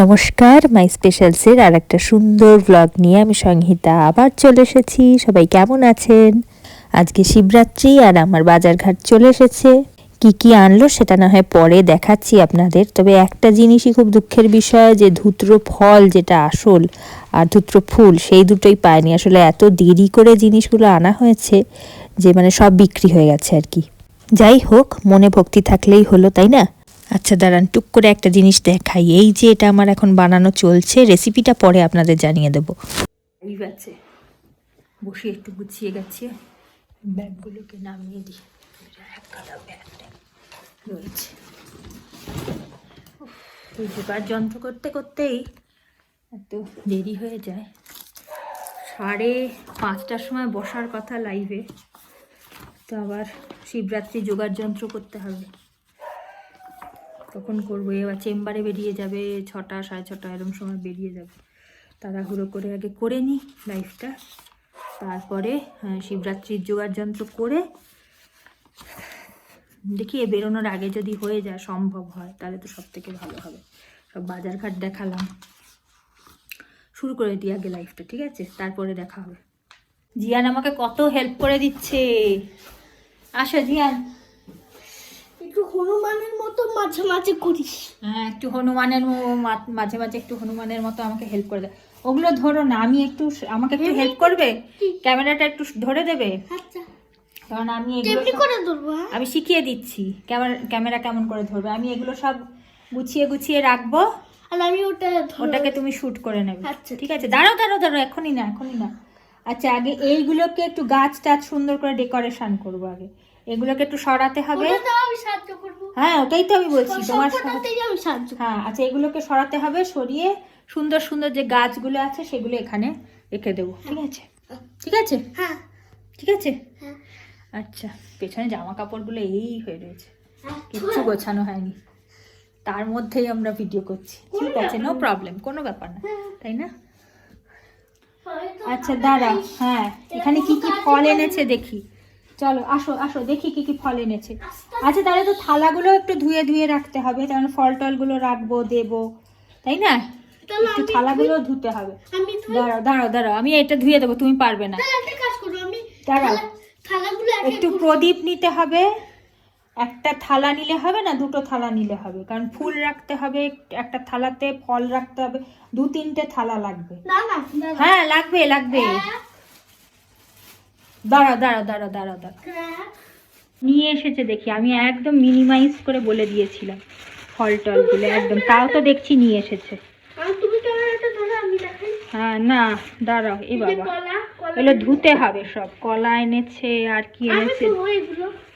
নমস্কার, মাই স্পেশালসের আর একটা সুন্দর ব্লগ নিয়ে আমি সংহিতা আবার চলে এসেছি। সবাই কেমন আছেন? আজকে শিবরাত্রি আর আমার বাজারঘাট চলে এসেছে। কি কি আনলো সেটা না হয় পরে দেখাচ্ছি আপনাদের। তবে একটা জিনিসই খুব দুঃখের বিষয়, যে ধুত্র ফল যেটা আসল আর ধুত্র ফুল সেই দুটোই পায়নি। আসলে এত দেরি করে জিনিসগুলো আনা হয়েছে যে মানে সব বিক্রি হয়ে গেছে আর কি। যাই হোক, মনে ভক্তি থাকলেই হলো, তাই না? আচ্ছা দাঁড়ান, টুক করে একটা জিনিস দেখাই। এই যে এটা আমার এখন বানানো চলছে, রেসিপিটা পরে আপনাদের জানিয়ে দেবো। এই আছে, বসে একটু গুছিয়ে গেছে, ব্যাগগুলোকে নামিয়ে দিই। রয়েছে এই জোগাড় যন্ত্র করতে করতেই এত দেরি হয়ে যায়। 5:30টার সময় বসার কথা লাইভে, তো আবার শিবরাত্রি জোগাড় যন্ত্র করতে হবে, তখন করবো। এবার চেম্বারে বেরিয়ে যাবে 6টা 6:30 এরকম সময় বেরিয়ে যাবে। তাড়াহুড়ো করে আগে করে নিই লাইফটা, তারপরে শিবরাত্রির জোগাড় যন্ত্র করে দেখি বেরোনোর আগে যদি হয়ে যায়, সম্ভব হয়, তাহলে তো সব থেকে ভালো হবে। সব বাজারঘাট দেখালাম, শুরু করে দিই আগে লাইফটা, ঠিক আছে? তারপরে দেখা হবে। জিয়ান আমাকে কত হেল্প করে দিচ্ছে। আসো জিয়ান, একটু হনুমানের মতো মাঝে মাঝে করিস। হ্যাঁ, একটু হনুমানের মাঝে মাঝে একটু হনুমানের মতো আমাকে হেল্প করে দেয়। ওগুলো ধরো না, আমাকে একটু হেল্প করবে, ক্যামেরাটা একটু ধরে দেবে। আচ্ছা, কারণ আমি কেমনি করে ধরবো? আমি শিখিয়ে দিচ্ছি ক্যামেরা কেমন করে ধরবে। আমি এগুলো সব গুছিয়ে গুছিয়ে রাখবো, আর আমি ওটাকে তুমি শুট করে নেবে। আচ্ছা, ঠিক আছে, দাঁড়াও দাঁড়াও দাঁড়াও, এখনই না। আচ্ছা, আগে এইগুলোকে একটু গাছ টাছ সুন্দর করে ডেকোরেশন করবো। আগে এগুলোকে একটু সরাতে হবে। আমি সাহায্য করবো। হ্যাঁ, ওটাই তো আমি বলছি, তোমার আমি সাহায্য। হ্যাঁ, আচ্ছা, এগুলোকে সরাতে হবে, সরিয়ে সুন্দর সুন্দর যে গাছগুলো আছে সেগুলো এখানে রেখে দেবো। ঠিক আছে? ঠিক আছে, হ্যাঁ ঠিক আছে। হ্যাঁ। আচ্ছা, পেছনে জামা কাপড়গুলো এই হয়ে রয়েছে, কিচ্ছু গোছানো হয়নি, তার মধ্যেই আমরা ভিডিও করছি। ঠিক আছে, নো প্রবলেম, কোনো ব্যাপার না, তাই না? আচ্ছা দাঁড়া, হ্যাঁ, এখানে কি কি ফল এনেছে দেখি। চলো আসো আসো, দেখি কি কি ফল এনেছে। আচ্ছা, তাহলে তো থালাগুলো একটু ধুয়ে ধুয়ে রাখতে হবে, কারণ ফল টলগুলো রাখবো, দেবো, তাই না? একটু থালাগুলো ধুতে হবে। দাঁড়াও দাঁড়াও দাঁড়াও, আমি এটা ধুয়ে দেবো, তুমি পারবে না। দাঁড়াও, একটু প্রদীপ নিতে হবে। একটা থালা নিলে হবে না, দুটো থালা নিলে হবে, কারণ ফুল রাখতে হবে একটা থালাতে, ফল রাখতে হবে, 2-3টে থালা লাগবে। হ্যাঁ, লাগবে। দাঁড়াও দাঁড়াও দাঁড়াও দাঁড়াও দাঁড়াও, নিয়ে এসেছে দেখি। আমি একদম মিনিমাইজ করে বলে দিয়েছিলাম ফল টলগুলো একদম, তাও তো দেখছি নিয়ে এসেছে। হ্যাঁ, না দাঁড়াও, এ বাবা, এগুলো ধুতে হবে সব। কলা এনেছে, আর কি এনেছে?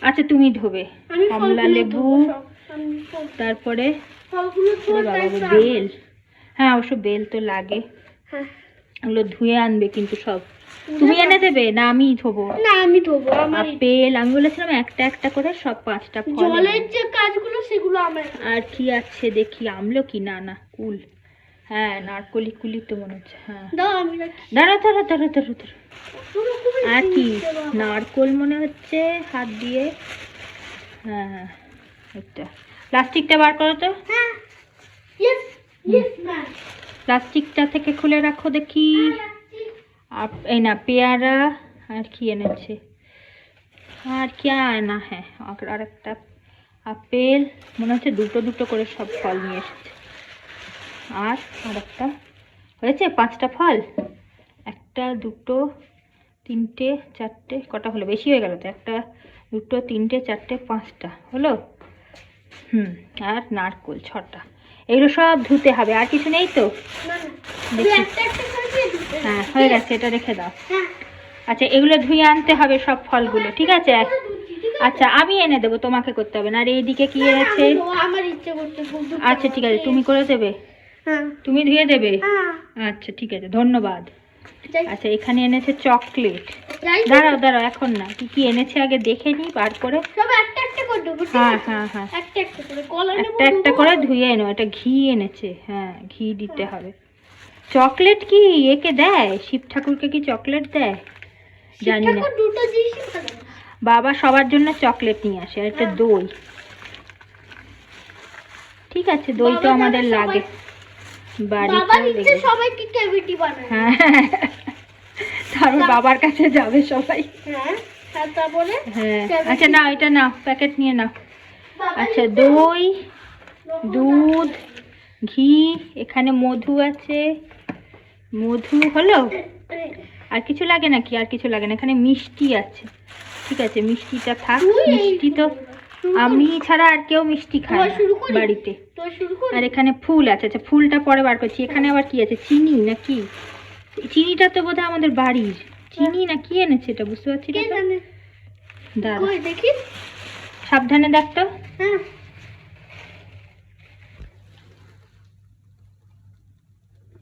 আচ্ছা, তুমি ধোবে। কমলা লেবু, তারপরে বেল। হ্যাঁ, অবশ্য বেল তো লাগে, ওগুলো ধুয়ে আনবে কিন্তু সব। তুমি এনে দেবে না আমি ধোবো? না, আমি ধোবো। আপেল, আমি বলেছিলাম একটা একটা করে সব 5টা ফল। জলের যে কাজগুলো সেগুলো আমার। আর কি আছে দেখি, আমলকি, না কুল, হ্যাঁ, নারকলি কুলি তো মনে হচ্ছে। হ্যাঁ, দাঁড়া, আর কি, নারকোল মনে হচ্ছে, হাত দিয়ে। হ্যাঁ, একটা প্লাস্টিকটা বার করো তো। প্লাস্টিকটা থেকে খুলে রাখো দেখি। এই না, পেয়ারা। আর কি এনেছে? আর কি না, হ্যাঁ, আর একটা আপেল, মনে হচ্ছে দুটো দুটো করে সব ফল নিয়ে এসেছে। আর একটা হয়েছে 5টা ফল, 1 2 3 4, কটা হলো? বেশি হয়ে গেল তো। 1 2 3 4 5টা হলো। আর নারকোল 6টা। এগুলো সব ধুতে হবে, আর কিছু নেই তো? হ্যাঁ, হয়ে গেছে, এটা রেখে দাও। আচ্ছা, এগুলো ধুয়ে আনতে হবে সব ফলগুলো, ঠিক আছে? আচ্ছা, আমি এনে দেবো, তোমাকে করতে হবে না। আর এইদিকে কি এনেছে? আচ্ছা, ঠিক আছে, তুমি করে দেবে, তুমি ধুয়ে দেবে। আচ্ছা, ঠিক আছে, ধন্যবাদ। আচ্ছা, এখানে এনেছে চকলেট। দাঁড়াও, এখন না, কি কি এনেছে আগে দেখে নি বার করে। হ্যাঁ, একটা করে ধুয়ে এনো। এটা ঘি এনেছে, হ্যাঁ, ঘি দিতে হবে। চকলেট কি একে দেয়? শিব ঠাকুরকে কি চকলেট দেয় জানি না। বাবা সবার জন্য চকলেট নিয়ে আসে, আর একটা দই। ঠিক আছে, দই তো আমাদের লাগে। বাবা বাড়িতেও নিচে লেগে সবাইকে ক্যাভিটি বানায়। হ্যাঁ, তারপর বাবার কাছে যাবে সবাই। হ্যাঁ, আর তারপরে হ্যাঁ, cavity- আচ্ছা নাও এটা নাও, প্যাকেট নিয়ে নাও। বাবা আচ্ছা নিচে- দই, দুধ, ঘি, এখানে মধু আছে। মধু হলো, আর কিছু লাগে নাকি? আর কিছু লাগে না। এখানে মিষ্টি আছে, ঠিক আছে মিষ্টিটা থাক। মিষ্টি তো আমি ছাড়া আর কেউ মিষ্টি খায় না শুরু করি? বাড়িতে। তো শুরু করি। আর এখানে ফুল আছে, আচ্ছা ফুলটা পরে বার করছি। এখানে আবার কি আছে, চিনি নাকি? চিনিটা তো বোধহয় আমাদের বাড়ির চিনি না, কি এনেছে এটা বুঝতে পারছি না কে তো। জানে? দাঁড়া, কই দেখি। সাবধানে দেখ তো। হ্যাঁ,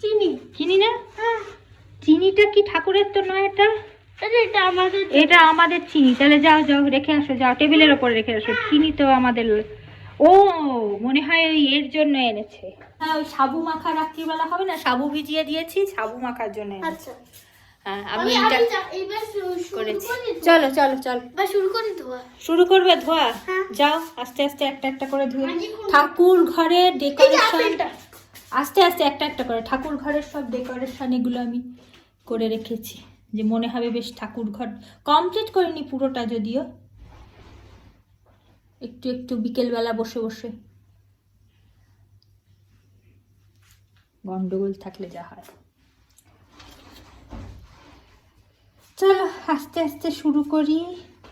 চিনি। চিনি না? হ্যাঁ, চিনিটা কি ঠাকুরের তো নয়, এটা এটা আমাদের। এটা আমাদের চিনি। তাহলে যাও যাও রেখে আসো, যাও টেবিলের ওপরে রেখে আসো। চিনি তো আমাদের। ও মনে হয় ওই এর জন্য এনেছে। হ্যাঁ, ওই সাবু মাখা রাত্রিবেলা হবে না, সাবু ভিজিয়ে দিয়েছি, সাবু মাখার জন্য এনেছে। আচ্ছা, হ্যাঁ আমি আমি এটা এবার শুরু করেছি। করি তো। চলো চলো চলো, এবার শুরু করি তো। শুরু করবে ধোয়া? হ্যাঁ। যাও আস্তে আস্তে একটা একটা করে ধুয়ে। আজকে কোন- ঠাকুর ঘরের এই যে ডেকোরেশন আপেলটা। আস্তে আস্তে একটা একটা করে। ঠাকুর ঘরের সব ডেকোরেশন এগুলো আমি করে রেখেছি, যে মনে হবে বেশ ঠাকুর ঘর। কমপ্লিট করিনি পুরোটা যদিও, একটু একটু বিকেলবেলা বসে বসে। গন্ডগোল থাকলে যা হয়। চলো আস্তে আস্তে শুরু করি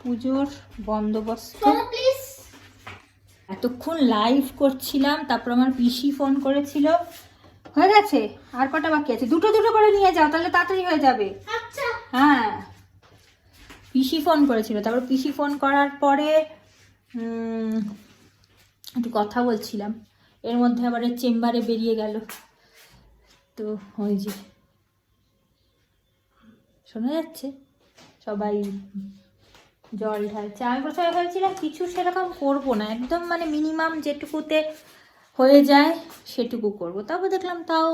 পুজোর বন্দোবস্ত। চলো প্লিজ। এতক্ষণ লাইভ করছিলাম, তারপর আমার পিসি ফোন করেছিল। হয়ে গেছে, আর কটা বাকি আছে? দুটো দুটো করে নিয়ে যাও, তাহলে তাড়াতাড়ি হয়ে যাবে। আচ্ছা, হ্যাঁ, পিসি ফোন করেছিল, তারপর পিসি ফোন করার পরে একটু কথা বলছিলাম, এর মধ্যে আবার চেম্বারে বেরিয়ে গেল। তো ওই যে শোনা যাচ্ছে সবাই জল ঢালছে। আমি প্রথমে ভেবেছিলাম কিছু সেরকম করবো না, একদম মানে মিনিমাম যেটুকুতে হয়ে যায় সেটুকু করব। তারপর দেখলাম তাও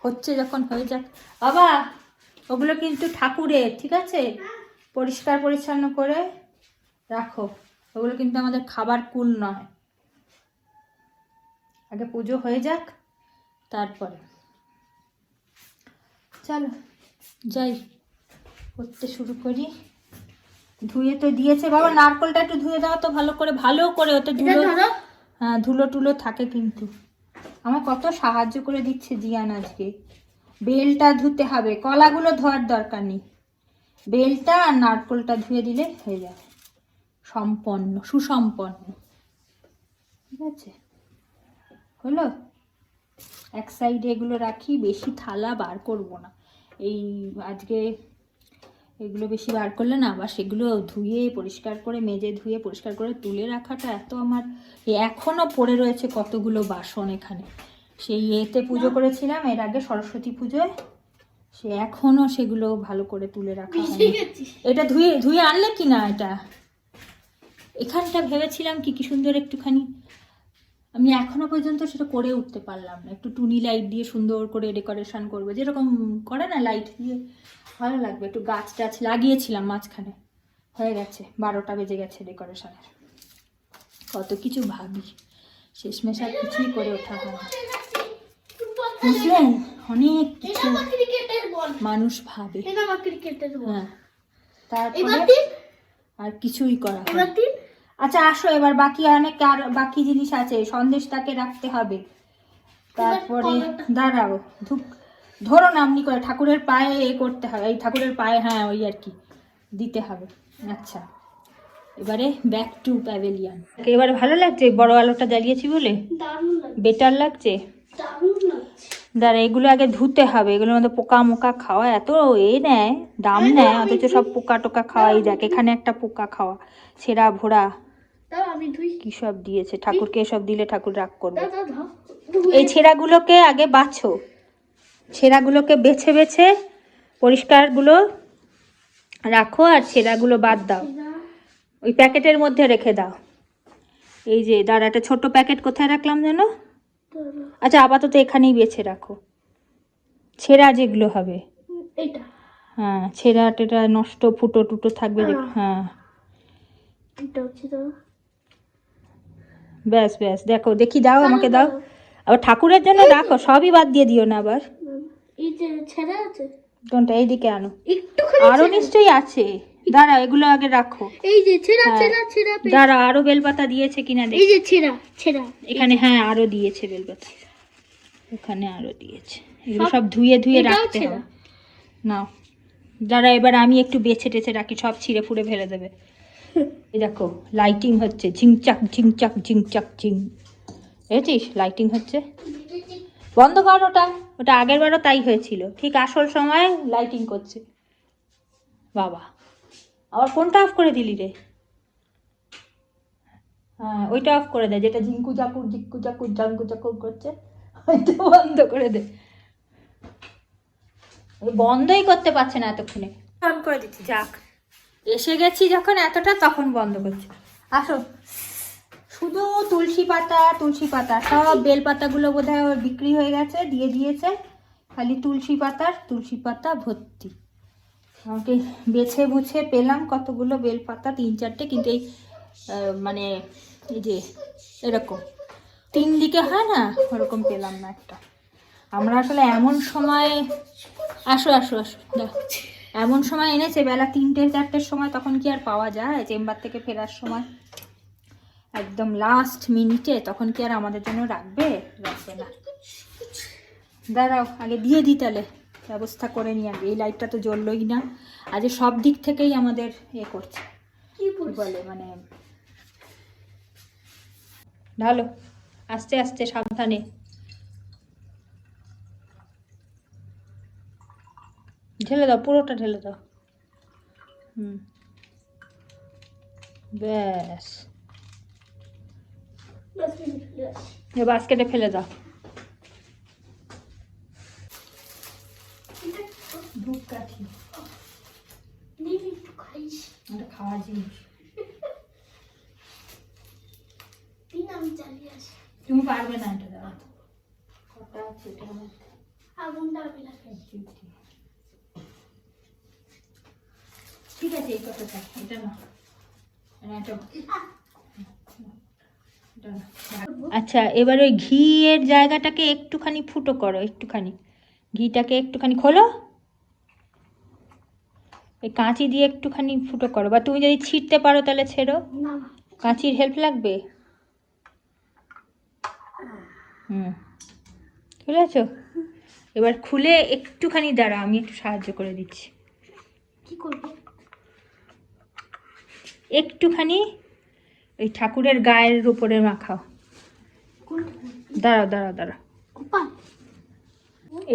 হচ্ছে যখন হয়ে যাক। বাবা ওগুলো কিন্তু ঠাকুরের, ঠিক আছে? পরিষ্কার পরিচ্ছন্ন করে রাখো, ওগুলো কিন্তু আমাদের খাবার কুল নয়। আগে পুজো হয়ে যাক তারপরে। চলো যাই, করতে শুরু করি। ধুয়ে তো দিয়েছে বাবা, নারকলটা একটু ধুয়ে দাও তো ভালো করে, ভালো করে। ওতে ধুলো, ধরো। হ্যাঁ ধুলো টুলো থাকে কিন্তু। আমার কত সাহায্য করে দিচ্ছে জিয়ান আজকে। বেলটা ধুতে হবে, কলাগুলো ধোয়ার দরকার নেই, বেলটা আর নারকলটা ধুয়ে দিলে হয়ে যাবে সম্পন্ন, সুসম্পন্ন। ঠিক আছে, হলো। এক সাইডে এগুলো রাখি, বেশি থালা বার করব না। এই আজকে এগুলো বেশি বার করলে না আবার সেগুলো ধুয়ে পরিষ্কার করে, মেজে ধুয়ে পরিষ্কার করে তুলে রাখাটা এত আমার। এখনও পড়ে রয়েছে কতগুলো বাসন এখানে। সেই এতে পুজো করেছিলাম এর আগে, সরস্বতী পুজোয়, সে এখনও সেগুলো ভালো করে তুলে রাখা হয়নি। এটা ধুয়ে ধুয়ে আনলে কি না, এটা এখানটা ভেবেছিলাম কি সুন্দর একটুখানি, আমি এখনো পর্যন্ত সেটা করে উঠতে পারলাম না। একটু টুনি লাইট দিয়ে সুন্দর করে ডেকোরেশন করবো, যেরকম করে না লাইট দিয়ে, ভালো লাগবে। একটু গাছ টাছ লাগিয়েছিলাম মাঝখানে, হয়ে গেছে 12টা বেজে গেছে ডেকোরেশনের। কত কিছু ভাবি, শেষমেশ আর কিছুই করে ওঠা হয় না, বুঝলেন? অনেক কিছু মানুষ ভাবে। হ্যাঁ, তারপরে আর কিছুই করা হয় না। আচ্ছা আসো এবার, বাকি অনেক আর বাকি জিনিস আছে। সন্দেশটাকে রাখতে হবে, তারপরে দাঁড়াও ধরো না এমনি করে, ঠাকুরের পায়ে এ করতে হবে, এই ঠাকুরের পায়ে, হ্যাঁ ওই আর কি দিতে হবে। আচ্ছা এবারে ব্যাক টু প্যাভিলিয়ন। এবারে ভালো লাগছে বড় আলোটা জ্বালিয়েছি বলে, বেটার লাগছে। দাঁড়া, এগুলো আগে ধুতে হবে, এগুলোর মধ্যে পোকা মোকা খাওয়া এত নেয়, দাম নেয়, অথচ সব পোকা টোকা খাওয়াই যাক। এখানে একটা পোকা খাওয়া, ছেঁড়া ভোড়া কি সব দিয়েছে ঠাকুরকে। এসব দিলে ঠাকুর রাগ করবে। এই ছেঁড়াগুলোকে আগে বাছো, ছেঁড়াগুলোকে বেছে বেছে পরিষ্কারগুলো রাখো, আর ছেঁড়াগুলো বাদ দাও, ওই প্যাকেটের মধ্যে রেখে দাও। এই যে দাঁড়া, একটা ছোট প্যাকেট কোথায় রাখলাম যেন? আচ্ছা আপাতত এখানেই বেছে রাখো, ছেঁড়া যেগুলো হবে। হ্যাঁ ছেঁড়া টেরা নষ্ট ফুটো টুটো থাকবে, হ্যাঁ ব্যাস ব্যাস, দেখো দেখি, দাও আমাকে দাও। আবার ঠাকুরের জন্য রাখো, সবই বাদ দিয়ে দিও না আবার। এই যে ছেঁড়া আছে, কোনটা? এইদিকে আনো, একটুখানি আরো ছেঁড়া। নিশ্চয়ই আছে। দাঁড়া, এগুলো আগে রাখো। এই যে ছেঁড়া হ্যাঁ। ছেঁড়া ছেঁড়া দাঁড়া, আরো বেলপাতা দিয়েছে কিনা এই দেখি। যে ছেঁড়া ছেঁড়া এখানে হ্যাঁ আরো দিয়েছে বেলপাতা, ওখানে আরো দিয়েছে। এগুলো সব ধুয়ে ধুয়ে এটাও রাখতে ছেঁড়া। হবে। নাও, দাঁড়া, এবার আমি একটু বেছে টেছে রাখি, সব ছিঁড়ে ফুড়ে ফেলে দেবে। এই দেখো লাইটিং হচ্ছে, ঝিংচাক ঝিংচাক ঝিংচাক ঝিং, দেখেছিস লাইটিং হচ্ছে। বন্ধ কর ওটা, ওটা আগের বারও তাই হয়েছিল, ঠিক আসল সময় লাইটিং করছে। বাবা, আবার কোনটা অফ করে দিলি রে? হ্যাঁ ওইটা অফ করে দে, যেটা ঝিঙ্কু জাকুর জিক্কু জাকুর জাঙ্কু জাকুর করছে, ওইটা বন্ধ করে দে। ওই বন্ধই করতে পারছে না এতক্ষণে, অন করে দিচ্ছি। যাক, এসে গেছি যখন এতটা, তখন বন্ধ করছে। আসো, শুধু তুলসী পাতা তুলসী পাতা, সব বেল পাতাগুলো বোধহয় ওর বিক্রি হয়ে গেছে, দিয়ে দিয়েছে, খালি তুলসী পাতা ভর্তি। আমাকে বেছে বুছে পেলাম কতগুলো বেল পাতা, 3-4টে, কিন্তু এই মানে এই যে এরকম 3 দিকে হয় না, ওরকম পেলাম না একটা। আমরা আসলে এমন সময়, আসো আসো আসো, দেখো এমন সময় এনেছে বেলা 3টে-4টের সময়, তখন কি আর পাওয়া যায়? চেম্বার থেকে ফেরার সময় একদম লাস্ট মিনিটে, তখন কি আর আমাদের জন্য রাখবে? রাখবে না। দাঁড়াও, আগে দিয়ে দিই তাহলে, ব্যবস্থা করে নিই আগে। এই লাইটটা তো জ্বললোই না, আজ সব দিক থেকেই আমাদের করছে, কি বলে মানে ঢালো, আস্তে আস্তে সাবধানে। ঢেলে দাও, পুরোটা ঢেলে দাও। ব্যাস, বাস্কেটে ফেলে দাও। ধূপকাঠি, এটা খাওয়া জিনিস। আমি চালিয়ে আসি, তুমি পারবে না এটা দেওয়া, কটা আছে এটা মধ্যে। আগুনটা আমি লাগাই। ঠিক আছে, এই কটা থাক, এটা না, আচ্ছা, এবার ওই ঘিয়ের জায়গাটাকে একটুখানি ফুটো করো, একটুখানি ঘিটাকে একটুখানি খোলো, ওই কাঁচি দিয়ে একটুখানি ফুটো করো, বা তুমি যদি ছিঁড়তে পারো তাহলে ছেড়ো, না কাঁচির হেল্প লাগবে। খুলেছো? এবার খুলে একটুখানি দাঁড়া, আমি একটু সাহায্য করে দিচ্ছি। কি করবো? একটুখানি ওই ঠাকুরের গায়ের উপরে মাখাও। দাঁড়াও দাঁড়াও দাঁড়াও,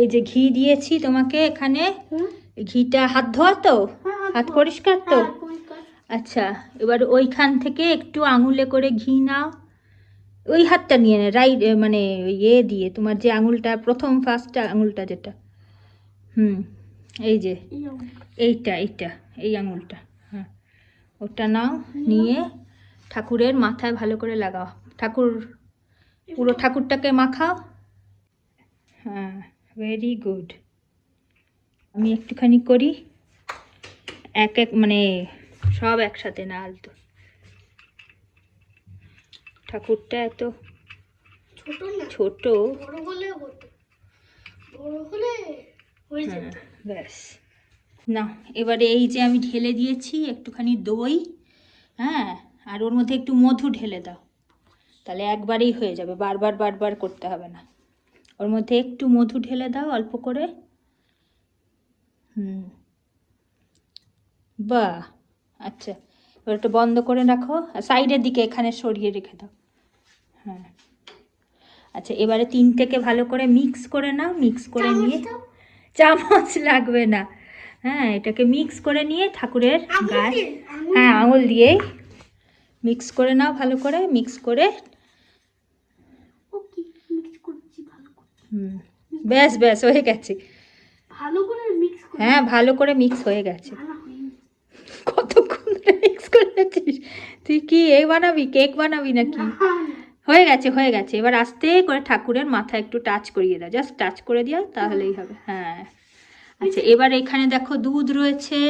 এই যে ঘি দিয়েছি তোমাকে এখানে, ঘিটা হাত ধোয়া তো? হাত পরিষ্কার তো? আচ্ছা, এবার ওইখান থেকে একটু আঙুলে করে ঘি নাও, ওই হাতটা নিয়ে নে, রাইট মানে দিয়ে, তোমার যে আঙুলটা প্রথম ফার্স্ট আঙুলটা যেটা, এই যে এইটা এই আঙুলটা, হ্যাঁ ওটা নাও, নিয়ে ঠাকুরের মাথায় ভালো করে লাগাও, পুরো ঠাকুরটাকে মাখাও। হ্যাঁ, ভেরি গুড। আমি একটুখানি করি, এক মানে সব একসাথে না, আলতো। ঠাকুরটা এত ছোট, বড় হলে হতো, বড় হলে হয়ে যেত। ব্যাস না, এবারে এই যে আমি ঢেলে দিয়েছি একটুখানি দই, হ্যাঁ, আর ওর মধ্যে একটু মধু ঢেলে দাও, তাহলে একবারেই হয়ে যাবে, বারবার করতে হবে না। ওর মধ্যে একটু মধু ঢেলে দাও অল্প করে। বাহ, আচ্ছা, এবার একটু বন্ধ করে রাখো, সাইডের দিকে এখানে সরিয়ে রেখে দাও। হ্যাঁ, আচ্ছা, এবারে 3টেকে ভালো করে মিক্স করে নাও, মিক্স করে নিয়ে, চামচ লাগবে না, হ্যাঁ এটাকে মিক্স করে নিয়ে ঠাকুরের গায়ে, হ্যাঁ আঙুল দিয়েই মিক্স করে নাও, ভালো করে মিক্স করে। ব্যাস ব্যাস, হয়ে গেছে, ভালো করে মিক্স করে, হ্যাঁ ভালো করে মিক্স হয়ে গেছে। কতক্ষণ ধরে মিক্স করেছিস তুই? কি বানাবি, কেক বানাবি নাকি? হয়ে গেছে হয়ে গেছে, এবার আস্তে করে ঠাকুরের মাথা একটু টাচ করিয়ে দাও, জাস্ট টাচ করে দিও, তাহলেই হবে। হ্যাঁ, আচ্ছা, এবার এখানে দেখো দুধ রয়েছে,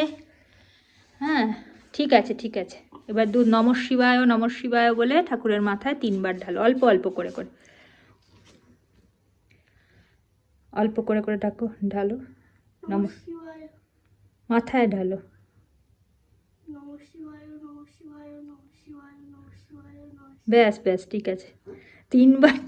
হ্যাঁ ঠিক আছে ঠিক আছে। এবার নমঃ শিবায় বলে ঠাকুরের মাথায় 3বার ঢালো, অল্প অল্প করে করে, অল্প করে করে ঢালো। নমঃ শিবায়, মাথায় ঢালো। নমঃ শিবায়, নমঃ শিবায়, নমঃ শিবায়, নমঃ শিবায়, নমঃ শিবায়। ব্যাস ব্যাস ঠিক আছে, 3বার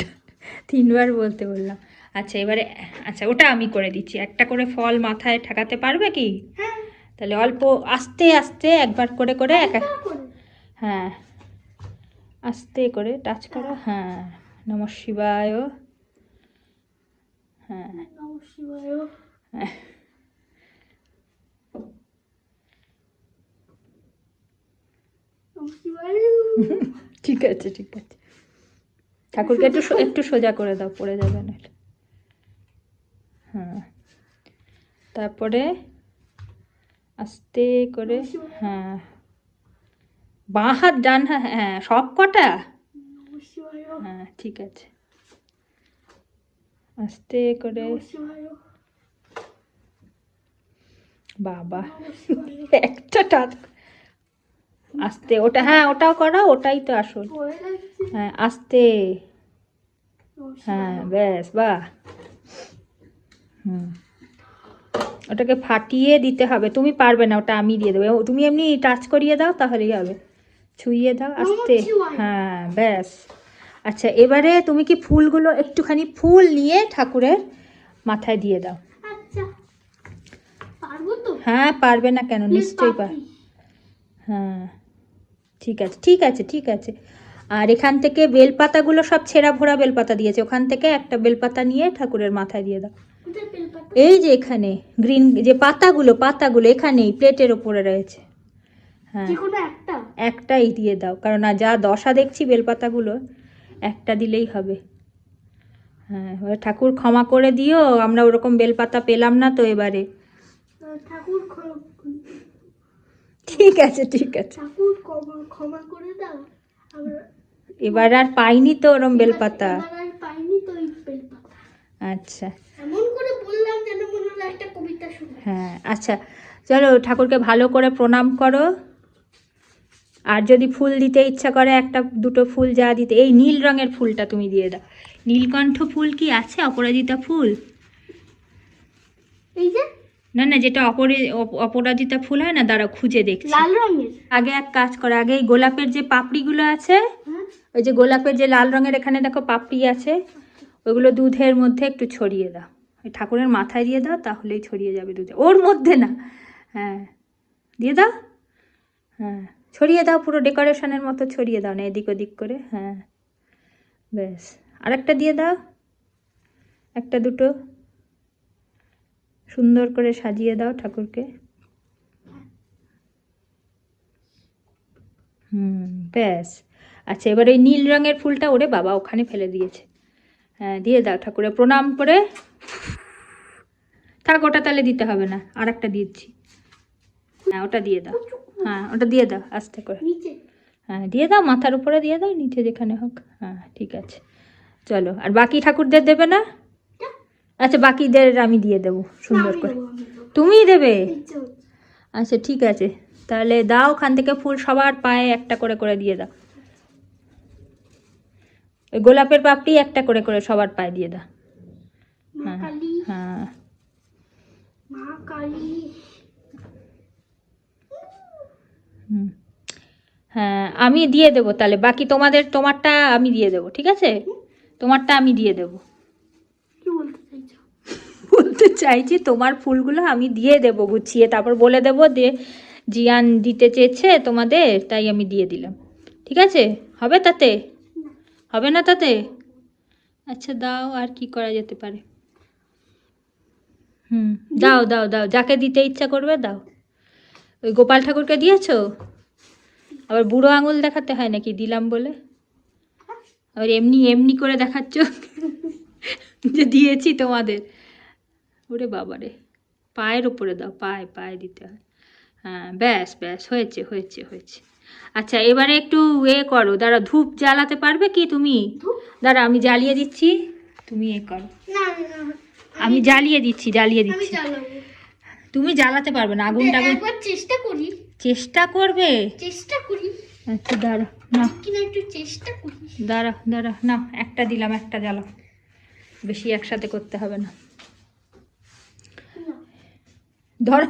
3বার বলতে বললাম। আচ্ছা এবারে, আচ্ছা ওটা আমি করে দিচ্ছি। একটা করে ফল মাথায় ঠেকাতে পারবে কি? হ্যাঁ, তাহলে অল্প আস্তে আস্তে একবার করে করে হালকা করে। হ্যাঁ আস্তে করে টাচ করো। হ্যাঁ নমঃ শিবায়। হ্যাঁ নমঃ শিবায়, হ্যাঁ, নমঃ শিবায়। ঠিক আছে ঠিক আছে। ঠাকুরকে একটু সোজা করে দাও, পড়ে যাবে না। হ্যাঁ তারপরে আস্তে করে, হ্যাঁ বাঁ হাত ডান হাত, হ্যাঁ সব কটা, নমঃ শিবায়, হ্যাঁ ঠিক আছে। আস্তে করে, নমঃ শিবায়, বাবা নমঃ শিবায়। একটা টাচ, আস্তে ওটা, হ্যাঁ ওটাও করো, ওটাই তো আসল। পড়ে যাচ্ছে। হ্যাঁ আস্তে, নমঃ হ্যাঁ শিবায়। ব্যাস বাহ। হুম ওটাকে ফাটিয়ে দিতে হবে, তুমি পারবে না, ওটা আমি দিয়ে দেবো। তুমি এমনি টাচ করিয়ে দাও তাহলেই হবে, ছুঁয়ে দাও আস্তে। নমঃ শিবায়। হ্যাঁ ব্যাস। আচ্ছা এবারে তুমি কি ফুলগুলো একটুখানি ফুল নিয়ে ঠাকুরের মাথায় দিয়ে দাও। আচ্ছা, পারবো তো? হ্যাঁ পারবে না কেন, নিশ্চয়ই পার। হ্যাঁ ঠিক আছে ঠিক আছে ঠিক আছে। আর এখান থেকে বেলপাতাগুলো সব ছেঁড়া ভোড়া বেলপাতা দিয়েছে, ওখান থেকে একটা বেলপাতা নিয়ে ঠাকুরের মাথায় দিয়ে দাও। কোথায় বেলপাতা? এই যে এখানে গ্রিন যে পাতাগুলো এখানেই প্লেটের ওপরে রয়েছে। হ্যাঁ যে কোনো একটা? একটাই দিয়ে দাও, কারণ যা দশা দেখছি বেলপাতাগুলো, একটা দিলেই হবে। হ্যাঁ এবার ঠাকুর ক্ষমা করে দিও, আমরা ওরকম বেলপাতা পেলাম না তো এবারে। ঠাকুর ঠিক আছে ঠিক আছে। ঠাকুর ক্ষমা করে দাও। আমরা এবার আর পাইনি তো ওরম বেলপাতা। এবার আর পাইনি তো এই বেলপাতা। আচ্ছা এমন করে বললাম যেন মনে হলো একটা কবিতা শুনে। হ্যাঁ আচ্ছা চলো ঠাকুরকে ভালো করে প্রণাম করো। আর যদি ফুল দিতে ইচ্ছা করে একটা দুটো ফুল যা দিতে, এই নীল রঙের ফুলটা তুমি দিয়ে দাও। নীলকণ্ঠ ফুল কি আছে, অপরাজিতা ফুল? এই যে না না, যেটা অপরাজিতা ফুল হয় না, দাঁড়াও খুঁজে দেখছি। লাল রঙের। আগে এক কাজ করো, আগে এই গোলাপের যে পাপড়িগুলো আছে, হ্যাঁ, ওই যে গোলাপের যে লাল রঙের এখানে দেখো পাপড়ি আছে, ওইগুলো দুধের মধ্যে একটু ছড়িয়ে দাও। ওই ঠাকুরের মাথায় দিয়ে দাও, তাহলেই ছড়িয়ে যাবে দুধে, ওর মধ্যে না। হ্যাঁ দিয়ে দাও, হ্যাঁ ছড়িয়ে দাও, পুরো ডেকোরেশনের মতো ছড়িয়ে দাও না, এদিক ওদিক করে। হ্যাঁ ব্যাস, আরেকটা দিয়ে দাও, একটা দুটো সুন্দর করে সাজিয়ে দাও ঠাকুরকে। ব্যাস। আচ্ছা এবার ওই নীল রঙের ফুলটা, ওরে বাবা ওখানে ফেলে দিয়েছে। হ্যাঁ দিয়ে দাও, ঠাকুরে প্রণাম করে। থাক ওটা তাহলে দিতে হবে না, আর একটা দিচ্ছি। হ্যাঁ ওটা দিয়ে দাও, হ্যাঁ ওটা দিয়ে দাও আস্তে করে। নিচে। হ্যাঁ দিয়ে দাও, মাথার উপরে দিয়ে দাও, নিচে যেখানে হোক। হ্যাঁ ঠিক আছে চলো। আর বাকি ঠাকুরদের দেবে না? আচ্ছা বাকিদের আমি দিয়ে দেবো সুন্দর করে। তুমিই দেবে? ইচ্ছে হচ্ছে। আচ্ছা ঠিক আছে, তাহলে দাও ওখান থেকে ফুল সবার পায়ে একটা করে করে দিয়ে দাও। ওই গোলাপের পাপড়ি একটা করে করে সবার পায়ে দিয়ে দাও। মা কালী, হ্যাঁ মা কালী। হুম হ্যাঁ আমি দিয়ে দেবো তাহলে, বাকি তোমারটা আমি দিয়ে দেবো, ঠিক আছে? তোমারটা আমি দিয়ে দেবো। কি বলতে চাইছো? বলতে চাইছি তোমার ফুলগুলো আমি দিয়ে দেবো গুছিয়ে, তারপর বলে দেবো যে জিয়ান দিতে চেয়েছে তোমাদের, তাই আমি দিয়ে দিলাম। ঠিক আছে, হবে তাতে? হবে না তাতে? আচ্ছা দাও, আর কি করা যেতে পারে। দাও দাও দাও, যাকে দিতে ইচ্ছা করবে দাও। ওই গোপাল ঠাকুরকে দিয়েছো? আবার বুড়ো আঙুল দেখাতে হয় নাকি দিলাম বলে? আবার এমনি এমনি করে দেখাচ্ছ যে দিয়েছি তোমাদের। ওরে বাবারে, পায়ের উপরে দাও, পায়ে পায়ে দিতে হয়। হ্যাঁ ব্যাস ব্যাস, হয়েছে হয়েছে হয়েছে। আচ্ছা এবারে একটু করো, দাঁড়া ধূপ জ্বালাতে পারবে কি তুমি? দাঁড়া আমি জ্বালিয়ে দিচ্ছি, তুমি করো। না না, আমি জ্বালিয়ে দিচ্ছি আমি চালাবো। তুমি জ্বালাতে পারবে না, আগুনটা একবার চেষ্টা করি। চেষ্টা করবে? চেষ্টা করি। আচ্ছা দাঁড়া, না কিনা একটু চেষ্টা করি। দাঁড়া দাঁড়া, না একটা দিলাম, একটা জ্বালাও, বেশি একসাথে করতে হবে না। না, ধরো,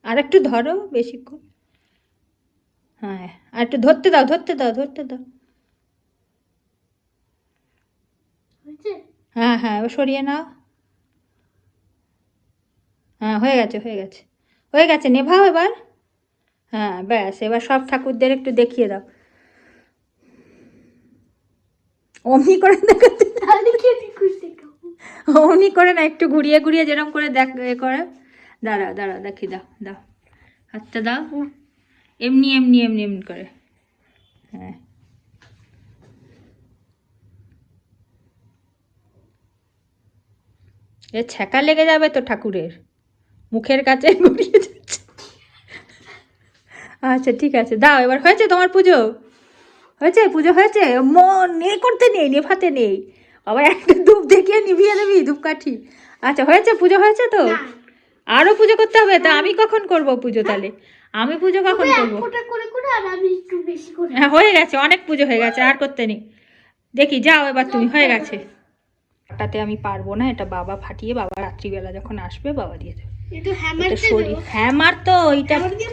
আর একটু ধরো বেশিক্ষণ। হ্যাঁ, আর একটু ধরতে দাও, ধরতে দাও, ধরতে দাও। হয়েছে? হ্যাঁ হ্যাঁ, এবার সরিয়ে নাও। হ্যাঁ, হয়ে গেছে, হয়ে গেছে, হয়ে গেছে, নেভাও এবার। হ্যাঁ ব্যাস, এবার সব ঠাকুরদের একটু দেখিয়ে দাও, অমনি করে দেখাতে। তাহলে কি আমি খুশি দেখাবো? অমনি করে না, একটু ঘুরিয়ে ঘুরিয়ে যেরকম করে দেখ এ করে। দাঁড়া দাঁড়া, দেখি, দাও দাও, হাতটা দাও, এমনি এমনি এমনি এমনি করে। হ্যাঁ, এ ছ্যাঁকা লেগে যাবে তো ঠাকুরের, মুখের কাছে ঘুরিয়ে যাচ্ছে। আচ্ছা ঠিক আছে, দাও এবার। হয়েছে তোমার পুজো? হয়েছে, পুজো হয়েছে? মন এ করতে নেই, নেভাতে নেই, আবার একটা ধূপ দেখিয়ে নিভিয়ে দেবি ধূপকাঠি। আচ্ছা হয়েছে, পুজো হয়েছে তো? না, আরো পুজো করতে হবে? তা আমি কখন করব পুজো তাহলে? আমি পুজো কখন তুমি এক করব? ফোঁটা করে করে আর আমি একটু বেশি করে। হ্যাঁ হয়ে গেছে, অনেক পুজো হয়ে গেছে, আর করতে নেই। দেখি, যাও এবার তুমি, হয়ে গেছে। তাতে আমি পারবো না, এটা বাবা ফাটিয়ে, বাবা রাত্রিবেলা যখন আসবে বাবা দিয়ে দেবে। একটু হ্যামার এটা দিয়ে সরি, দেবো। হ্যামার তো এটা হ্যামার দিয়ে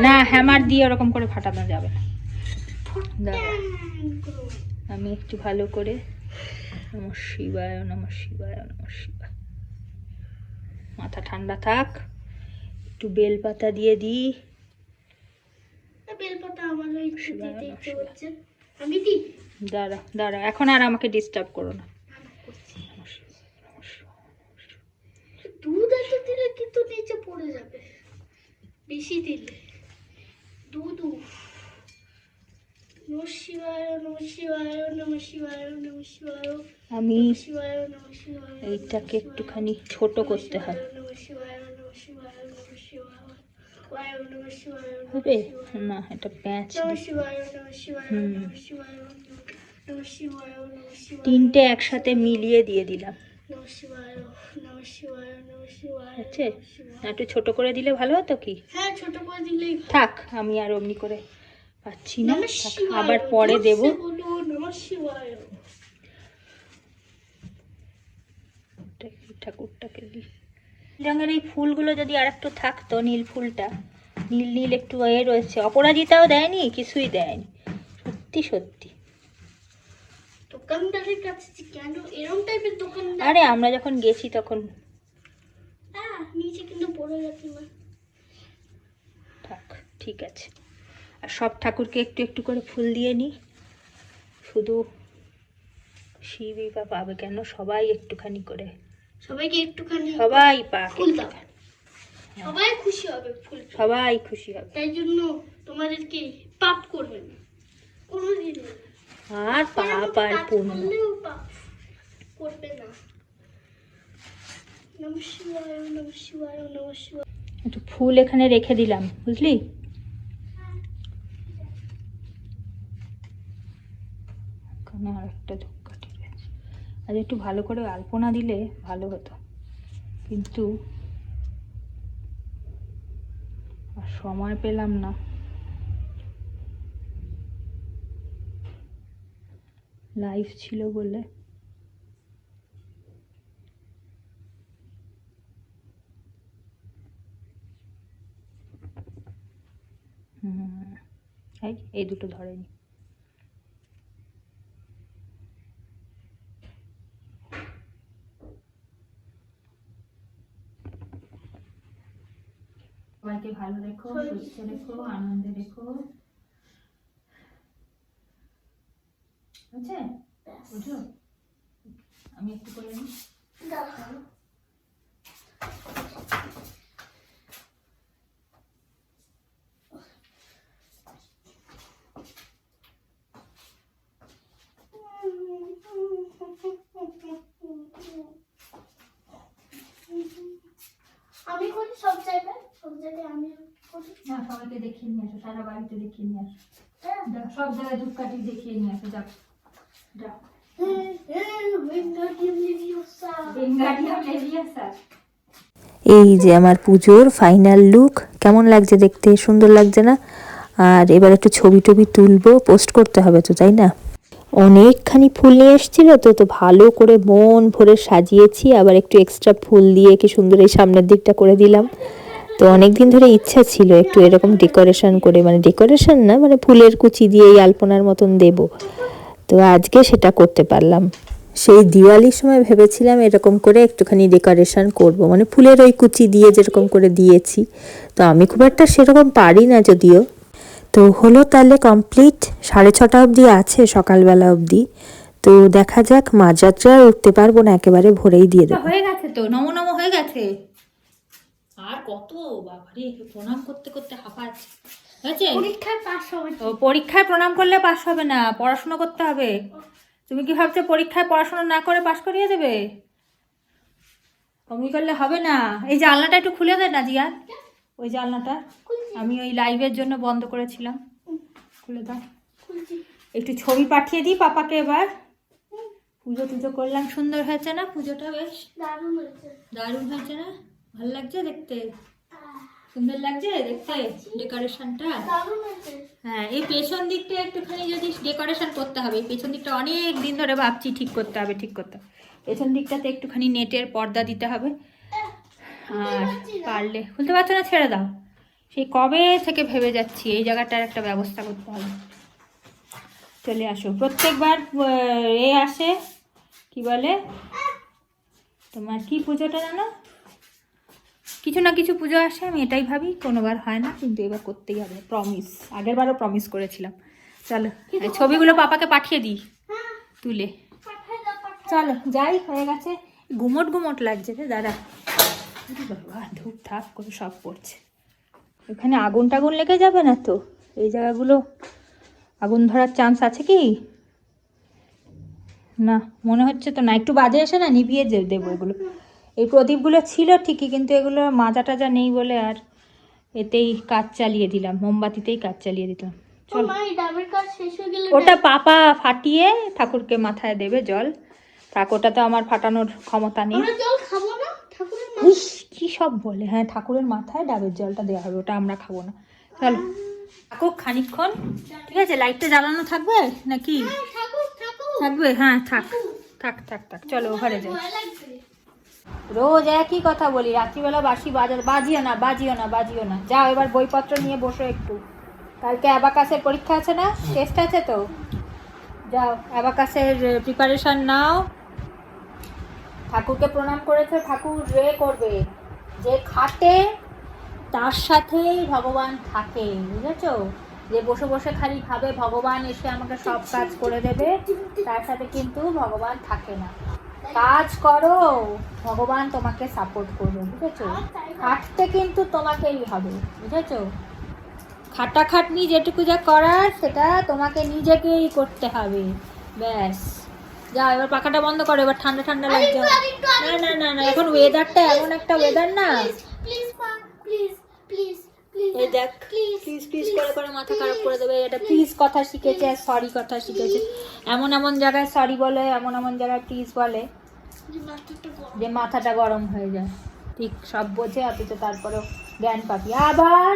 না, হ্যামার দিয়ে ওরকম করে ফাটানো যাবে না। দাঁড়া, করো। আমি একটু ভালো করে নমঃ শিবায় নমঃ শিবায় নমঃ শিবায়। মাথা ঠান্ডা থাক, একটু বেলপাতা দিয়ে দিই। বেলপাতা আমার ওই শিবায় দিতে নমঃ ইচ্ছে শিবায়। করছে। আমি দিই। দাঁড়া দাঁড়া, এখন আর আমাকে ডিস্টার্ব করো না। নমঃ শিবায়, নমঃ শিবায়। দুধ এত দিলে কিন্তু নিচে পড়ে যাবে, বেশি দিলে। দুধ নমঃ শিবায় নমঃ শিবায় নমঃ শিবায় নমঃ শিবায় আমি নমঃ শিবায় নমঃ শিবায় এইটাকে একটুখানি ছোট করতে হয়। নমঃ শিবায় নমঃ শিবায় নমঃ শিবায় ওয়ায় নমঃ শিবায় হবে না, এটা প্যাঁচ নমঃ দিই। শিবায় নমঃ শিবায় নমঃ শিবায় নমঃ শিবায় নমঃ শিবায় তিনটে একসাথে মিলিয়ে দিয়ে দিলাম। নমঃ শিবায় নমঃ শিবায় নমঃ শিবায় হচ্ছে নমঃ শিবায়। না, একটু ছোট করে দিলে ভালো হতো কি? হ্যাঁ, ছোট করে দিলেই ভালো। থাক, আমি আর অমনি করে পাচ্ছি না, নমঃ থাক, শিবায়, আবার পরে জোরসে দেবো। বলো নমঃ শিবায়। ঠাকুরটাকে দিই। রঙের এই ফুলগুলো যদি আর একটু থাকতো, নীল ফুলটা, নীল নীল একটু এ রয়েছে, অপরাজিতাও দেয়নি, কিছুই দেয়নি, সত্যি সত্যি। দোকানদারের কাছে যে কেন এরকম টাইপের দোকানদার? আরে আমরা যখন গেছি তখন। নিচে কিন্তু পড়ে গেছে না। থাক, ঠিক আছে। আর সব ঠাকুরকে একটু একটু করে ফুল দিয়ে নিই, শুধু শিবই বা পাবে কেন, সবাই একটুখানি করে, সবাইকে একটুখানি সবাই পাক, ফুল দাও, সবাই খুশি হবে ফুল। সবাই খুশি হবে। তাই জন্য তোমাদেরকে পাপ করবে না কোনোদিন। আর পাপ আর পুণ্য, পাপ করবে না। নমঃ শিবায় নমঃ শিবায় নমঃ শিবায়। একটু ফুল এখানে রেখে দিলাম, বুঝলি? এখানে আর একটা ধূপকাঠি রয়েছে। আর একটু ভালো করে আলপনা দিলে ভালো হতো, কিন্তু আর সময় পেলাম না। লাইভ ছিল বলে। এই দুটো ধরেনি। সবাইকে ভালো রেখো, সুস্থ রেখো, আনন্দে রেখো। বুঝছে? বুঝো? আমি একটু করে নিই। আমি করি সব জায়গায়, সব জায়গায় আমি করি। না, সবাইকে দেখিয়ে নিয়ে আসো, সারা বাড়িতে দেখিয়ে নিয়ে আসো। হ্যাঁ, যাও, সব জায়গায় ধূপকাঠি দেখিয়ে নিয়ে আসো, যাও যাও। Wingardium Leviosa. Wingardium Leviosa। এই যে আমার পুজোর ফাইনাল লুক, কেমন লাগছে দেখতে? সুন্দর লাগছে না? আর এবার একটু ছবি টবি তুলবো, পোস্ট করতে হবে তো, তাই না? অনেকখানি ফুল নিয়ে এসেছিল তো ভালো করে মন ভরে সাজিয়েছি, আবার একটু এক্সট্রা ফুল দিয়ে কি সুন্দর এই সামনের দিকটা করে দিলাম। তো অনেকদিন ধরে ইচ্ছা ছিল একটু এরকম ডেকোরেশন করে, মানে ডেকোরেশন না, মানে ফুলের কুচি দিয়ে এই আলপনার মতন দেব। তো আজকে সেটা করতে পারলাম। সেই দিওয়ালির সময় ভেবেছিলাম এরকম করে একটুখানি ডেকোরেশন করব, মানে ফুলের ওই কুচি দিয়ে যেরকম করে দিয়েছি। তো আমি খুব একটা সেরকম পারি না যদিও। তো হলো তাহলে কমপ্লিট, 6:30 অবধি আছে, সকালবেলা অবধি। তো দেখা যাক, মাঝরাত্রে আর উঠতে পারবো না, একেবারে ভোরেই দিয়ে দেবো। হয়ে গেছে তো, নমো নমো হয়ে গেছে। আর কত বাবারে, প্রণাম করতে করতে হাঁপাচ্ছে। হয়েছে? পরীক্ষায় পাস হবে। ও, পরীক্ষায় প্রণাম করলে পাস হবে না, পড়াশোনা করতে হবে। তুমি কি ভাবছো পরীক্ষায় পড়াশোনা না করে পাস করিয়ে দেবে? অমনি করলে হবে না। এই জানলাটা একটু খুলে দে না জিয়ান, ওই জানলাটা আমি ওই লাইভের জন্য বন্ধ করেছিলাম, খুলে দাও। একটু ছবি পাঠিয়ে দিই পাপাকে এবার। পুজো টুজো করলাম, সুন্দর হয়েছে না পুজোটা? বেশ দারুণ হয়েছে। দারুণ হয়েছে না? ভালো লাগছে দেখতে? সুন্দর লাগছে দেখতে ডেকোরেশনটা? দারুণ হয়েছে। হ্যাঁ, এই পেছন দিকটা একটুখানি যদি ডেকোরেশন করতে হবে। এই পেছন দিকটা অনেক দিন ধরে ভাবছি ঠিক করতে হবে, ঠিক করতে হবে। পেছন দিকটাতে একটুখানি নেটের পর্দা দিতে হবে। আর পারলে, খুলতে পারছো না, ছেড়ে দাও। সেই কবে থেকে ভেবে যাচ্ছি এই জায়গাটার একটা ব্যবস্থা করতে হবে। চলে আসো। প্রত্যেকবার এ আসে, কি বলে তোমার, কি পুজোটা জানো, কিছু না কিছু পুজো আসে, আমি এটাই ভাবি, কোনোবার হয় না, কিন্তু এবার করতেই হবে, প্রমিস। আগের বারও প্রমিস করেছিলাম। চলো এই ছবিগুলো পাপাকে পাঠিয়ে দিই তুলে। চলো যাই, হয়ে গেছে। গুমট গুমট লাগছে রে দাদা, বাবা ধূপ থাপ করে সব পড়ছে। এখানে আগুন টাগুন লেগে যাবে না তো? এই জায়গাগুলো আগুন ধরার চান্স আছে কি না? মনে হচ্ছে তো না। একটু বাজে এসে না নিভিয়ে দেবো এগুলো। এই প্রদীপগুলো ছিল ঠিকই, কিন্তু এগুলো মাজা টাজা নেই বলে আর এতেই কাজ চালিয়ে দিলাম, মোমবাতিতেই কাজ চালিয়ে দিলাম। চল, মা, এই ডাবের কাজ শেষ হয়ে গেলে ওটা পাপা ফাটিয়ে ঠাকুরকে মাথায় দেবে জল। থাক, ওটা তো আমার ফাটানোর ক্ষমতা নেই। আমরা জল খাবো না ঠাকুরের মা। ইস, কি সব বলে! হ্যাঁ, ঠাকুরের মাথায় ডাবের জলটা দেওয়া হবে, ওটা আমরা খাবো না। চলো থাকুক খানিকক্ষণ, ঠিক আছে? লাইটটা জ্বালানো থাকবে নাকি? ঠাকুর ঠাকুর থাকবে, হ্যাঁ থাক থাক থাক থাক। চলো ঘরে যাই। ভয় লাগছে। রোজ একই কথা বলি, রাত্রিবেলা বাসি বাজিও না, বাজিও না, বাজিও না। যাও এবার বইপত্র নিয়ে বসো একটু। কালকে অ্যাবাকাসের পরীক্ষা আছে না, টেস্ট আছে তো? যাও অ্যাবাকাসের প্রিপারেশন নাও। ঠাকুরকে প্রণাম করেছো, ঠাকুর রে করবে। যে খাটে তার সাথেই ভগবান থাকে, বুঝেছো? যে বসে বসে খালি ভাবে ভগবান এসে আমাকে সব কাজ করে দেবে, তার সাথে কিন্তু ভগবান থাকে না। কাজ করো, ভগবান তোমাকে সাপোর্ট করবে, বুঝেছো? খাটতে কিন্তু তোমাকেই হবে, বুঝেছো? খাটাখাটনি যেটুকু যা করার সেটা তোমাকে নিজেকেই করতে হবে, ব্যাস। যাও এবার পাখাটা বন্ধ করো, এবার ঠান্ডা ঠান্ডা লাগছে। না না না না, এখন ওয়েদারটা এমন একটা ওয়েদার না। প্লিজ মা, প্লিজ প্লিজ প্লিজ। এই দেখ, প্লিজ প্লিজ করে করে মাথা খারাপ করে দেবে। এটা প্লিজ কথা শিখেছে আর সরি কথা শিখেছে। এমন এমন জায়গায় সরি বলে, এমন এমন জায়গায় প্লিজ বলে যে মাথাটা গরম হয়ে যায়। ঠিক সব বোঝে, অথচ তারপরেও জ্ঞান পাবি। আবার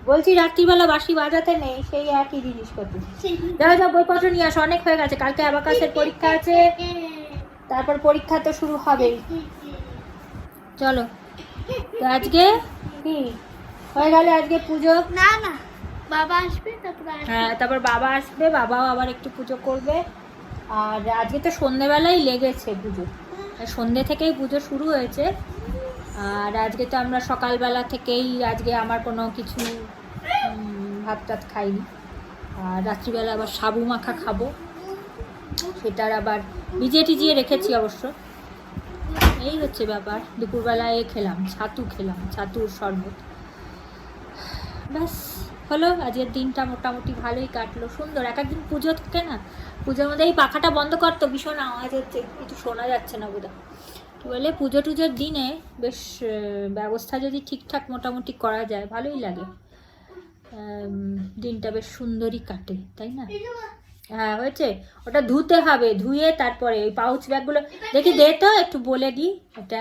বলছি রাত্রিবেলা বাঁশি বাজাতে নেই, সেই একই জিনিস করতে। যাও যাও বইপত্র নিয়ে আসো, অনেক হয়ে গেছে। কালকে অ্যাবাকাসের পরীক্ষা আছে, তারপর পরীক্ষা তো শুরু হবেই। চলো, তো আজকে কি হয়ে গেলে, আজকে পুজো। না না, বাবা আসবে তারপর হ্যাঁ, তারপর বাবা আসবে, বাবাও আবার একটু পুজো করবে। আর আজকে তো সন্ধেবেলাই লেগেছে পুজো, সন্ধে থেকেই পুজো শুরু হয়েছে। আর আজকে তো আমরা সকালবেলা থেকেই, আজকে আমার কোনো কিছু ভাত টাত খাইনি। আর রাত্রিবেলা আবার সাবু মাখা খাবো, সেটার আবার ভিজিয়ে টিজিয়ে রেখেছি অবশ্য। এই হচ্ছে ব্যাপার। দুপুরবেলায় খেলাম ছাতুর শরবত, ব্যাস হলো। আজকের দিনটা মোটামুটি ভালোই কাটলো, সুন্দর। এক একদিন পুজো থাকে না, পুজোর মধ্যে এই পাখাটা বন্ধ করতো, ভীষণ আওয়াজ হচ্ছে, কিছু শোনা যাচ্ছে না বোধহয়। কী বলে, পুজো টুজোর দিনে বেশ ব্যবস্থা যদি ঠিকঠাক মোটামুটি করা যায়, ভালোই লাগে। দিনটা বেশ সুন্দরই কাটে, তাই না? হ্যাঁ হয়েছে। ওটা ধুতে হবে, ধুয়ে তারপরে ওই পাউচ ব্যাগগুলো দেখি দে তো, একটু বলে দিই। এটা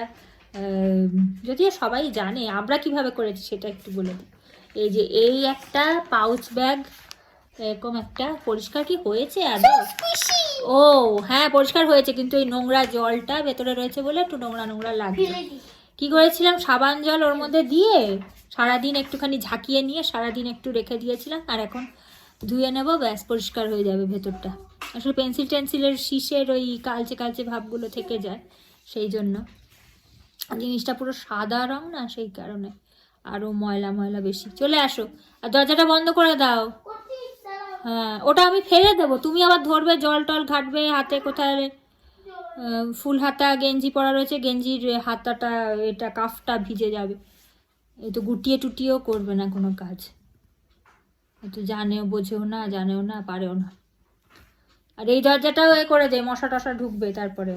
যদিও সবাই জানে, আমরা কিভাবে করেছি সেটা একটু বলে দিই। এই যে এই একটা পাউচ ব্যাগ, এরকম একটা, পরিষ্কার কি হয়েছে আদৌ? ও হ্যাঁ পরিষ্কার হয়েছে, কিন্তু এই নোংরা জলটা ভেতরে রয়েছে বলে একটু নোংরা নোংরা লাগছে। কি করেছিলাম, সাবান জল ওর মধ্যে দিয়ে সারাদিন একটুখানি ঝাঁকিয়ে নিয়ে সারাদিন একটু রেখে দিয়েছিলাম, আর এখন ধুয়ে নেব, ব্যাস পরিষ্কার হয়ে যাবে ভেতরটা। আসলে পেন্সিল টেন্সিলের শীষের ওই কালচে কালচে ভাবগুলো থেকে যায়, সেই জন্য। জিনিসটা পুরো সাদা রং না, সেই কারণে আরও ময়লা ময়লা বেশি। চলে আসো, আর দরজাটা বন্ধ করে দাও। হ্যাঁ ওটা আমি ফেলে দেবো, তুমি আবার ধরবে, জল টল ঘাটবে হাতে। কোথায় ফুল হাতা গেঞ্জি পরা রয়েছে, গেঞ্জির হাতাটা এটা কাফটা ভিজে যাবে। এই তো গুটিয়ে টুটিয়েও করবে না কোনো কাজ, তো জানেও বোঝেও না, জানেও না, পারেও না। আর এই দরজাটাও এ করে দে, মশা টশা ঢুকবে তারপরে।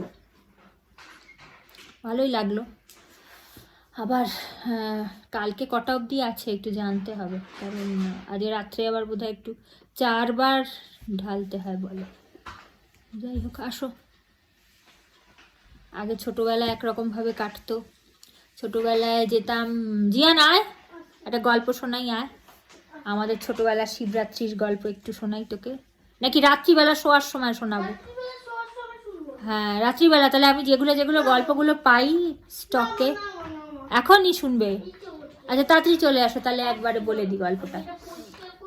ভালোই লাগলো। আবার কালকে কটা অবধি আছে একটু জানতে হবে, কারণ আজ রাত্রে আবার বোধহয় একটু 4 বার ঢালতে হয় বলে। যাই হোক, আসো। আগে ছোটোবেলায় একরকমভাবে কাটতো। ছোটোবেলায় যেতাম, জিয়ান আয়, একটা গল্প শোনাই আয়। আমাদের ছোটোবেলার শিবরাত্রির গল্প একটু শোনাই তোকে, নাকি রাত্রিবেলা শোয়ার সময় শোনাবো? হ্যাঁ রাত্রিবেলা, তাহলে আমি যেগুলো যেগুলো গল্পগুলো পাই স্টকে এখনই শুনবে। আচ্ছা তাড়াতাড়ি চলে আসো, তাহলে একবারে বলে দিই গল্পটা।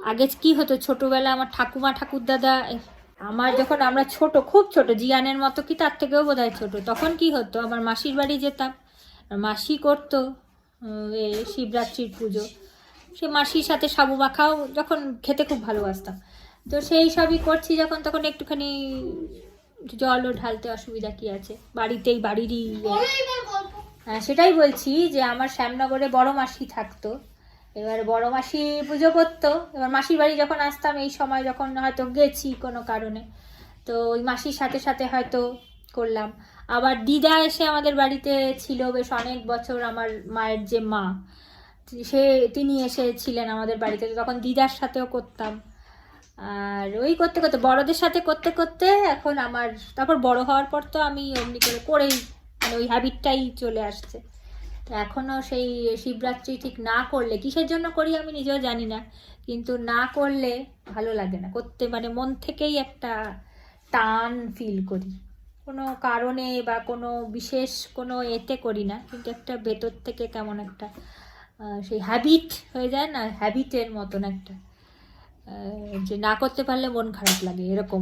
আগে কি হতো, ছোটোবেলা আমার ঠাকুমা ঠাকুরদাদা, আমার যখন আমরা ছোট, খুব ছোট, জিয়ানের মতো কি তার থেকেও বোধহয় ছোট, তখন কি হতো, আমার মাসির বাড়ি যেতাম, মাসি করতো শিবরাত্রির পুজো। সে মাসির সাথে সাবু মাখাও যখন খেতে খুব ভালোবাসতাম, তো সেই সবই করছি যখন, তখন একটুখানি জলও ঢালতে অসুবিধা কি আছে, বাড়িতেই, বাড়িরই। হ্যাঁ সেটাই বলছি যে আমার শ্যামনগরে বড় মাসি থাকতো, এবার বড় মাসি পুজো করতো। এবার মাসির বাড়ি যখন আসতাম এই সময়, যখন হয়তো গেছি কোনো কারণে, তো ওই মাসির সাথে সাথে হয়তো করলাম। আবার দিদা এসে আমাদের বাড়িতে ছিল বেশ অনেক বছর, আমার মায়ের যে মা, তিনি এসেছিলেন আমাদের বাড়িতে, তখন দিদার সাথেও করতাম। আর ওই করতে করতে, বড়দের সাথে করতে করতে এখন আমার, তারপর বড় হওয়ার পর তো আমি এমনি করেই, মানে ওই হ্যাবিটটাই চলে আসছে। তো এখনও সেই শিবরাত্রি ঠিক না করলে, কিসের জন্য করি আমি নিজেও জানি না, কিন্তু না করলে ভালো লাগে না করতে, মানে মন থেকেই একটা টান ফিল করি, কোনো কারণে বা কোনো বিশেষ কোনো এতে করি না, কিন্তু একটা ভেতর থেকে কেমন একটা সেই হ্যাবিট হয়ে যায় না, হ্যাবিটের মতন একটা, যে না করতে পারলে মন খারাপ লাগে, এরকম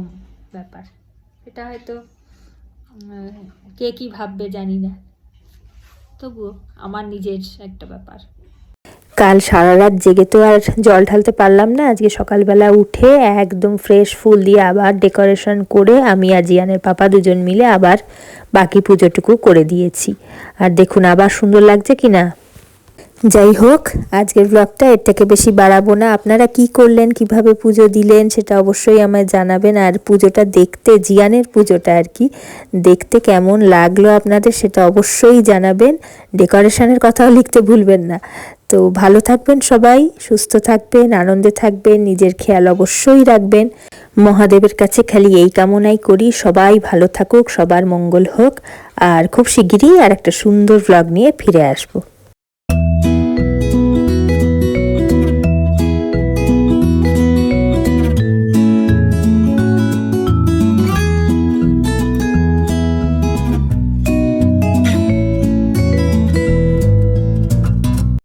ব্যাপার। এটা হয়তো কে কি ভাববে জানি না, তবুও আমার নিজের একটা ব্যাপার। কাল সারা রাত জেগে তো আর জল ঢালতে পারলাম না, আজকে সকালবেলা উঠে একদম ফ্রেশ ফুল দিয়ে আবার ডেকোরেশন করে আমি আর জিয়ানের পাপা দুজন মিলে আবার বাকি পুজোটুকু করে দিয়েছি। আর দেখুন আবার সুন্দর লাগছে কিনা। যাই হোক, আজকের ব্লগটা এর থেকে বেশি বাড়াবো না। আপনারা কি করলেন, কিভাবে পুজো দিলেন সেটা অবশ্যই আমায় জানাবেন। আর পুজোটা দেখতে, জিয়ানের পুজোটা আর কি, দেখতে কেমন লাগলো আপনাদের সেটা অবশ্যই জানাবেন। ডেকোরেশনের কথাও লিখতে ভুলবেন না। তো ভালো থাকবেন সবাই, সুস্থ থাকবেন, আনন্দে থাকবেন, নিজের খেয়াল অবশ্যই রাখবেন। মহাদেবের কাছে খালি এই কামনাই করি, সবাই ভালো থাকুক, সবার মঙ্গল হোক। আর খুব শিগগিরই আর একটা সুন্দর ব্লগ নিয়ে ফিরে আসবো।